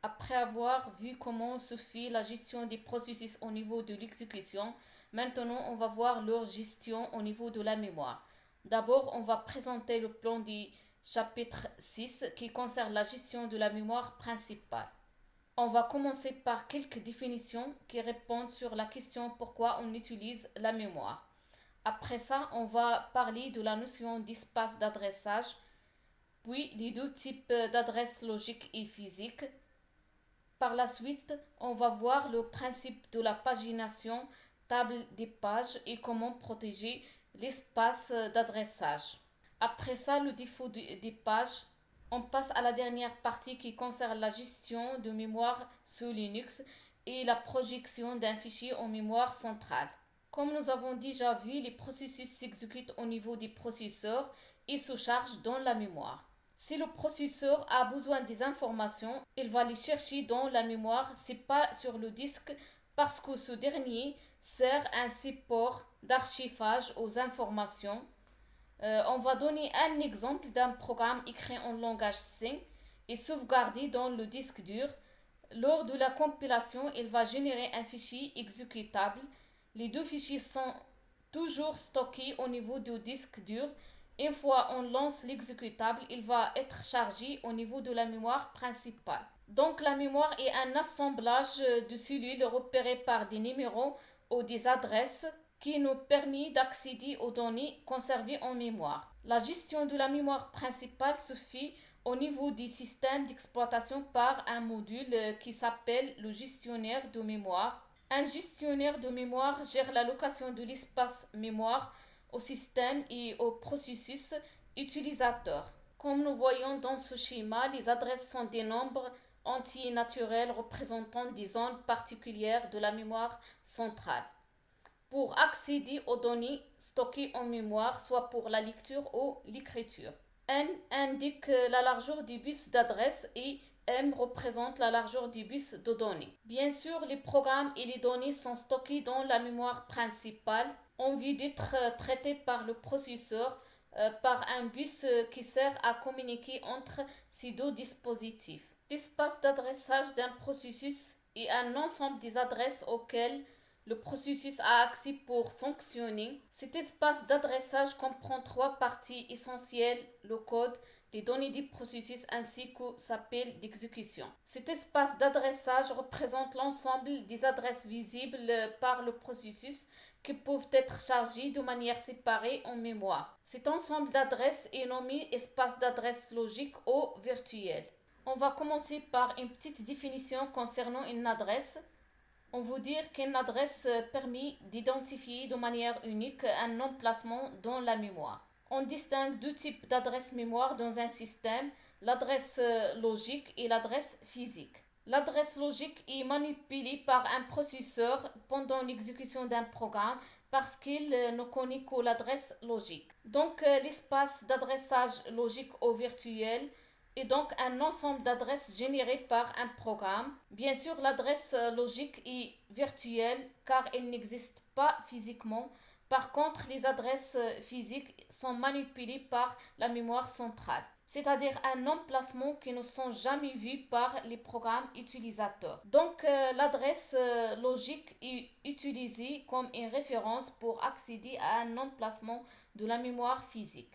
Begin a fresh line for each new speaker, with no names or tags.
Après avoir vu comment se fait la gestion des processus au niveau de l'exécution, maintenant on va voir leur gestion au niveau de la mémoire. D'abord, on va présenter le plan du chapitre 6 qui concerne la gestion de la mémoire principale. On va commencer par quelques définitions qui répondent sur la question pourquoi on utilise la mémoire. Après ça, on va parler de la notion d'espace d'adressage, puis les deux types d'adresses logiques et physiques. Par la suite, on va voir le principe de la pagination, table des pages et comment protéger l'espace d'adressage. Après ça, le défaut des pages, on passe à la dernière partie qui concerne la gestion de mémoire sous Linux et la projection d'un fichier en mémoire centrale. Comme nous avons déjà vu, les processus s'exécutent au niveau des processeurs et se chargent dans la mémoire. Si le processeur a besoin des informations, il va les chercher dans la mémoire, c'est pas sur le disque, parce que ce dernier sert un support d'archivage aux informations. On va donner un exemple d'un programme écrit en langage C et sauvegardé dans le disque dur. Lors de la compilation, il va générer un fichier exécutable. Les deux fichiers sont toujours stockés au niveau du disque dur. Une fois on lance l'exécutable, il va être chargé au niveau de la mémoire principale. Donc la mémoire est un assemblage de cellules repérées par des numéros ou des adresses qui nous permet d'accéder aux données conservées en mémoire. La gestion de la mémoire principale se fait au niveau des systèmes d'exploitation par un module qui s'appelle le gestionnaire de mémoire. Un gestionnaire de mémoire gère l'allocation de l'espace mémoire au système et au processus utilisateur. Comme nous voyons dans ce schéma, les adresses sont des nombres entiers naturels représentant des zones particulières de la mémoire centrale pour accéder aux données stockées en mémoire, soit pour la lecture ou l'écriture. N indique la largeur du bus d'adresse et M représente la largeur du bus de données. Bien sûr, les programmes et les données sont stockés dans la mémoire principale en vue d'être traités par le processeur par un bus qui sert à communiquer entre ces deux dispositifs. L'espace d'adressage d'un processus est un ensemble des adresses auxquelles le processus a accès pour fonctionner. Cet espace d'adressage comprend trois parties essentielles, le code, les données du processus ainsi que sa pile d'exécution. Cet espace d'adressage représente l'ensemble des adresses visibles par le processus qui peuvent être chargées de manière séparée en mémoire. Cet ensemble d'adresses est nommé espace d'adresse logique ou virtuel. On va commencer par une petite définition concernant une adresse. On veut dire qu'une adresse permet d'identifier de manière unique un emplacement dans la mémoire. On distingue deux types d'adresses mémoire dans un système, l'adresse logique et l'adresse physique. L'adresse logique est manipulée par un processeur pendant l'exécution d'un programme parce qu'il ne connaît que l'adresse logique. Donc l'espace d'adressage logique au virtuel est donc un ensemble d'adresses générées par un programme. Bien sûr, l'adresse logique est virtuelle car elle n'existe pas physiquement. Par contre, les adresses physiques sont manipulées par la mémoire centrale, c'est-à-dire un emplacement qui ne sont jamais vus par les programmes utilisateurs. Donc, l'adresse logique est utilisée comme une référence pour accéder à un emplacement de la mémoire physique.